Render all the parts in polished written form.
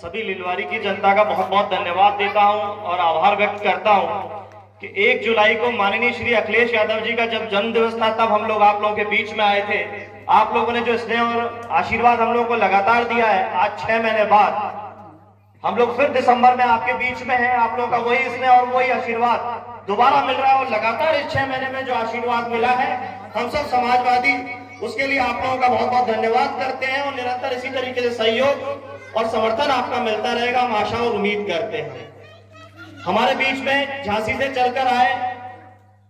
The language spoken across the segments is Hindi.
सभी लिलवारी की जनता का बहुत बहुत धन्यवाद देता हूं और आभार व्यक्त करता हूं कि 1 जुलाई को माननीय श्री अखिलेश यादव जी का जब जन्म दिवस था तब हम लोग आप लोगों के बीच में आए थे। आप लोगों ने जो स्नेह और आशीर्वाद हम लोगों को लगातार दिया है, आज 6 महीने बाद हम लोग फिर दिसंबर में आपके बीच में हैं। आप लोगों का वही स्नेह और वही आशीर्वाद दोबारा मिल रहा है और लगातार इस 6 महीने में जो आशीर्वाद मिला है, हम सब समाजवादी उसके लिए आप लोगों का बहुत बहुत धन्यवाद करते हैं और निरंतर इसी तरीके से सहयोग और समर्थन आपका मिलता रहेगा, हम आशा और उम्मीद करते हैं। हमारे बीच में झांसी से चलकर आए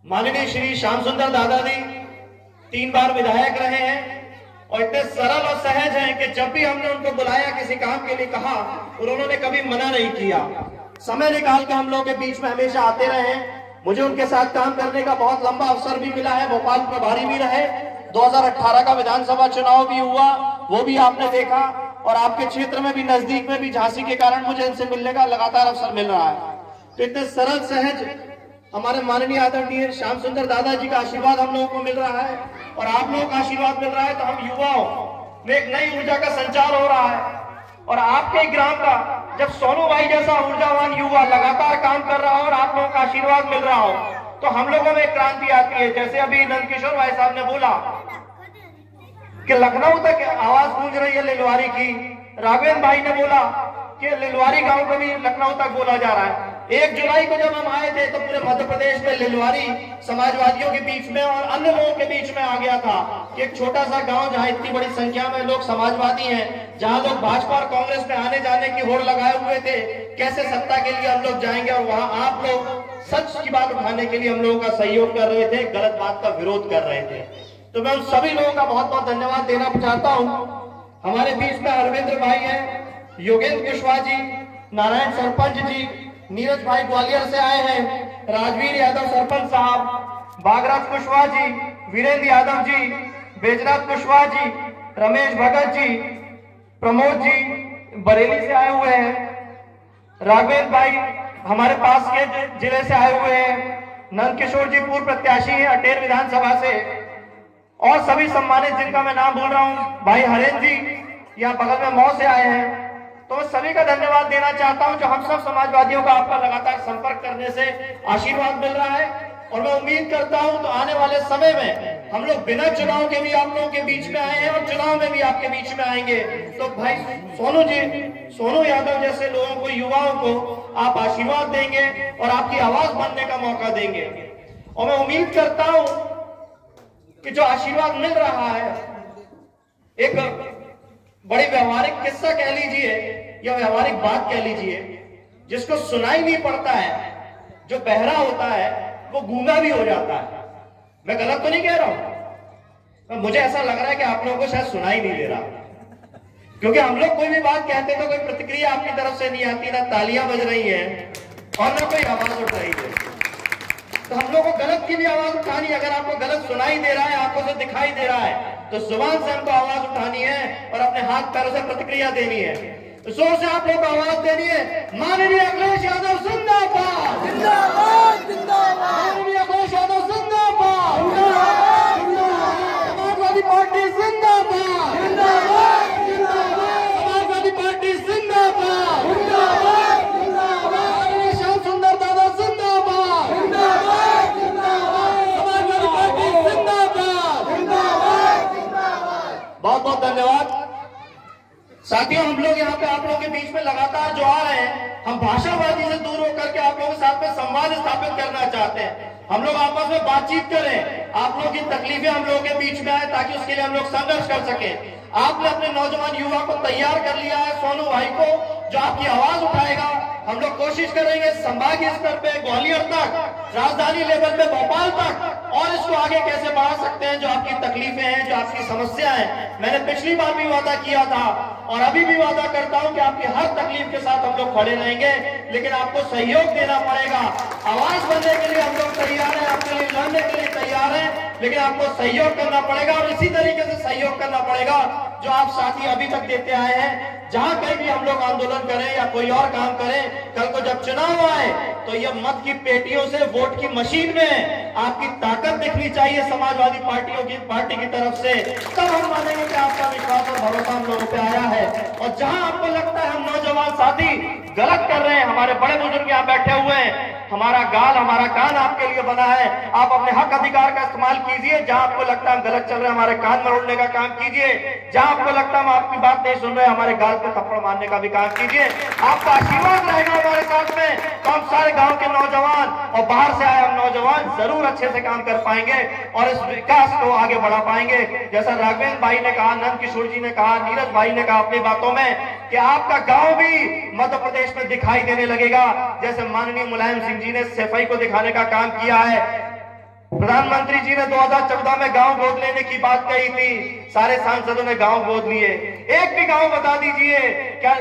माननीय श्री श्याम सुंदर दादा जी 3 बार विधायक रहे हैं और इतने सरल और सहज हैं कि जब भी हमने उनको बुलाया, किसी काम के लिए कहा, उन्होंने कभी मना नहीं किया। समय निकाल के हम लोगों के बीच में हमेशा आते रहे हैं। मुझे उनके साथ काम करने का बहुत लंबा अवसर भी मिला है। भोपाल प्रभारी भी रहे, 2018 का विधानसभा चुनाव भी हुआ, वो भी आपने देखा, और आपके क्षेत्र में भी, नजदीक में भी झांसी के कारण मुझे इनसे मिलने का लगातार अवसर मिल रहा है। तो इतने सरल सहज हमारे माननीय आदरणीय श्याम सुंदर दादा जी का आशीर्वाद हम लोगों को मिल रहा है और आप लोगों का आशीर्वाद मिल रहा है, तो हम युवाओं में एक नई ऊर्जा का संचार हो रहा है। और आपके ग्राम का जब सोनू भाई जैसा ऊर्जावान युवा लगातार काम कर रहा हो और आप लोगों का आशीर्वाद मिल रहा हो, तो हम लोगों में क्रांति आती है। जैसे अभी नंदकिशोर भाई साहब ने बोला कि लखनऊ तक आवाज गूंज रही है लिलवारी की, राघवेंद्र भाई ने बोला कि लिलवारी गांव को भी लखनऊ तक बोला जा रहा है। 1 जुलाई को जब हम आए थे तो पूरे मध्य प्रदेश में लिलवारी समाजवादियों के बीच में और अन्य लोगों के बीच में आ गया था कि एक छोटा सा गांव जहां इतनी बड़ी संख्या में लोग समाजवादी हैं, जहां लोग भाजपा और कांग्रेस में आने जाने की होड़ लगाए हुए थे, कैसे सत्ता के लिए हम लोग जाएंगे, और वहां आप लोग सच की बात उठाने के लिए हम लोगों का सहयोग कर रहे थे, गलत बात का विरोध कर रहे थे। तो मैं उन सभी लोगों का बहुत बहुत धन्यवाद देना चाहता हूं। हमारे बीच में अरविंद भाई हैं, योगेंद्र कुशवाहा जी, नारायण सरपंच जी, नीरज भाई ग्वालियर से आए हैं, राजवीर यादव सरपंच साहब, बागराज कुशवाहा जी, वीरेंद्र यादव जी, बैजनाथ कुशवाहा जी, रमेश भगत जी, प्रमोद जी बरेली से आए हुए हैं, राघवेंद्र भाई हमारे पास के जिले से आए हुए हैं, नंदकिशोर जी पूर्व प्रत्याशी हैं अटेर विधानसभा से, और सभी सम्मानित जिनका मैं नाम बोल रहा हूं, भाई हरेंद्र जी यहाँ बगल में मौ से आए हैं। तो मैं सभी का धन्यवाद देना चाहता हूं जो हम सब समाजवादियों का आपका लगातार संपर्क करने से आशीर्वाद मिल रहा है। और मैं उम्मीद करता हूं तो आने वाले समय में हम लोग बिना चुनाव के भी आप लोगों के बीच में आए हैं और चुनाव में भी आपके बीच में आएंगे। तो भाई सोनू यादव जैसे लोगों को, युवाओं को आप आशीर्वाद देंगे और आपकी आवाज बनने का मौका देंगे। और मैं उम्मीद करता हूं कि जो आशीर्वाद मिल रहा है, एक बड़ी व्यवहारिक किस्सा कह लीजिए या व्यवहारिक बात कह लीजिए, जिसको सुनाई नहीं पड़ता है, जो बहरा होता है वो गूंगा भी हो जाता है। मैं गलत तो नहीं कह रहा हूं, मुझे ऐसा लग रहा है कि आप लोगों को शायद सुनाई नहीं दे रहा, क्योंकि हम लोग कोई भी बात कहते तो कोई प्रतिक्रिया आपकी तरफ से नहीं आती, ना तालियां बज रही हैं और ना कोई आवाज उठ रही है। तो हम लोग को गलत की भी आवाज उठानी है। अगर आपको गलत सुनाई दे रहा है, आंखों से दिखाई दे रहा है, तो जुबान से हमको आवाज उठानी है और अपने हाथ पैरों से प्रतिक्रिया देनी है। तो जोर से आप लोग को आवाज देनी है, माननीय अखिलेश यादव जिंदाबाद, जिंदाबाद, जिंदाबाद, माननीय अखिलेश यादव जिंदाबाद, जिंदाबाद, जिंदाबाद, समाजवादी पार्टी जिंदाबाद, जिंदाबाद, जिंदाबाद, समाजवादी पार्टी जिंदाबाद, जिंदाबाद, जिंदाबाद, माननीय श्याम सुंदर दादा जिंदाबाद, जिंदाबाद, जिंदाबाद, समाजवादी पार्टी जिंदाबाद, जिंदाबाद, जिंदाबाद। बहुत बहुत धन्यवाद साथियों। हम लोग यहाँ पे आप लोगों के बीच में लगातार जो आ रहे हैं, हम भाषाबाजी से दूर होकर के आप लोगों के साथ में संवाद स्थापित करना चाहते हैं। हम लोग आपस में बातचीत करें, आप लोगों की तकलीफें हम लोगों के बीच में आए, ताकि उसके लिए हम लोग संघर्ष कर सकें। आपने अपने नौजवान युवा को तैयार कर लिया है, सोनू भाई को, जो आपकी आवाज उठाएगा। हम लोग कोशिश करेंगे संभागीय स्तर पे, ग्वालियर तक, राजधानी लेवल पे, भोपाल तक, और इसको आगे कैसे बढ़ा सकते हैं। जो आपकी तकलीफें हैं, जो आपकी समस्या है, मैंने पिछली बार भी वादा किया था और अभी भी वादा करता हूं कि आपकी हर तकलीफ के साथ हम लोग खड़े रहेंगे, लेकिन आपको सहयोग देना पड़ेगा। आवाज बनने के लिए हम लोग तैयार हैं, आपके लिए लड़ने के लिए तैयार हैं, लेकिन आपको सहयोग करना पड़ेगा और इसी तरीके से सहयोग करना पड़ेगा जो आप साथी अभी तक देते आए हैं। जहां कहीं भी हम लोग आंदोलन करें या कोई और काम करें, कल को जब चुनाव आए तो ये मत की पेटियों से वोट की मशीन में आपकी ताकत दिखनी चाहिए समाजवादी पार्टी की तरफ से, तब हम मानेंगे कि आपका विश्वास और भरोसा हम लोगों पे आया है। और जहां आपको लगता है हम नौजवान साथी गलत कर रहे हैं, हमारे बड़े बुजुर्ग यहाँ बैठे हुए हैं, हमारा गाल हमारा कान आपके लिए बना है, आप अपने हक अधिकार का इस्तेमाल कीजिए। जहां आपको लगता है हम गलत चल रहे हैं, हमारे कान मरोड़ने का काम कीजिए। जहां आपको लगता है हम आपकी बात नहीं सुन रहे, हमारे गाल पे थप्पड़ मारने का भी काम कीजिए। आपका आशीर्वाद रहेगा हमारे साथ में, तो हम सारे गांव के नौजवान और बाहर से आए हम नौजवान जरूर अच्छे से काम कर पाएंगे और इस विकास को आगे बढ़ा पाएंगे। जैसा राघवेंद्र भाई ने कहा, नंद किशोर जी ने कहा, नीरज भाई ने कहा अपनी बातों में कि आपका गांव भी मध्य प्रदेश में दिखाई देने लगेगा, जैसे माननीय मुलायम सिंह जी ने सफाई को दिखाने का काम किया है। प्रधानमंत्री जी ने 2014 में गांव गोद लेने की बात कही थी, सारे सांसदों ने गांव गोद लिए। एक भी गांव बता दीजिए क्या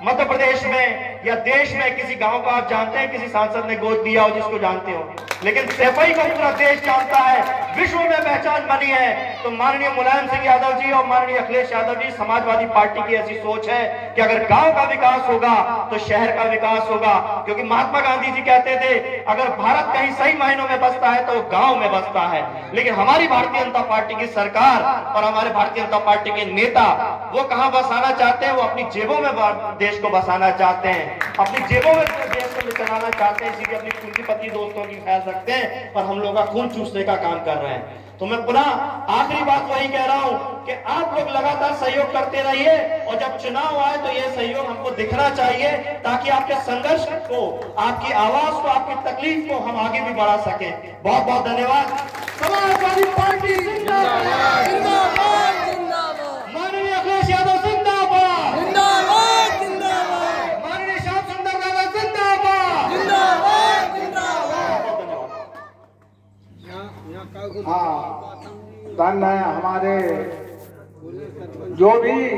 मध्य प्रदेश में या देश में किसी गांव को आप जानते हैं किसी सांसद ने गोद दिया हो जिसको जानते हो? लेकिन सफाई को पूरा देश जानता है, विश्व में पहचान बनी है। तो माननीय मुलायम सिंह यादव जी और माननीय अखिलेश यादव जी, समाजवादी पार्टी की ऐसी सोच है कि अगर गांव का विकास होगा तो शहर का विकास होगा। क्योंकि महात्मा गांधी जी कहते थे अगर भारत कहीं सही मायनों में बसता है तो गांव में बसता है। लेकिन हमारी भारतीय जनता पार्टी की सरकार और हमारे भारतीय जनता पार्टी के नेता वो कहां बसाना चाहते हैं? वो अपनी जेबों में देश को बसाना चाहते हैं, अपनी जेबों में देश को चलाना चाहते हैं, इसीलिए अपनी पूंजीपति दोस्तों की ख्याल रखते हैं और हम लोग का खून चूसने का काम कर रहे हैं। तो मैं पुनः आखिरी बात वही कह रहा हूं कि आप लोग लगातार सहयोग करते रहिए और जब चुनाव आए तो ये सहयोग हमको दिखना चाहिए, ताकि आपके संघर्ष को, आपकी आवाज को, आपकी तकलीफ को हम आगे भी बढ़ा सके। बहुत बहुत धन्यवाद। समाजवादी पार्टी जिंदाबाद, माननीय अखिलेश यादव जिंदाबाद, माननीय श्याम सुंदर दादा जिंदाबाद। हाँ, धन्य है हमारे जो भी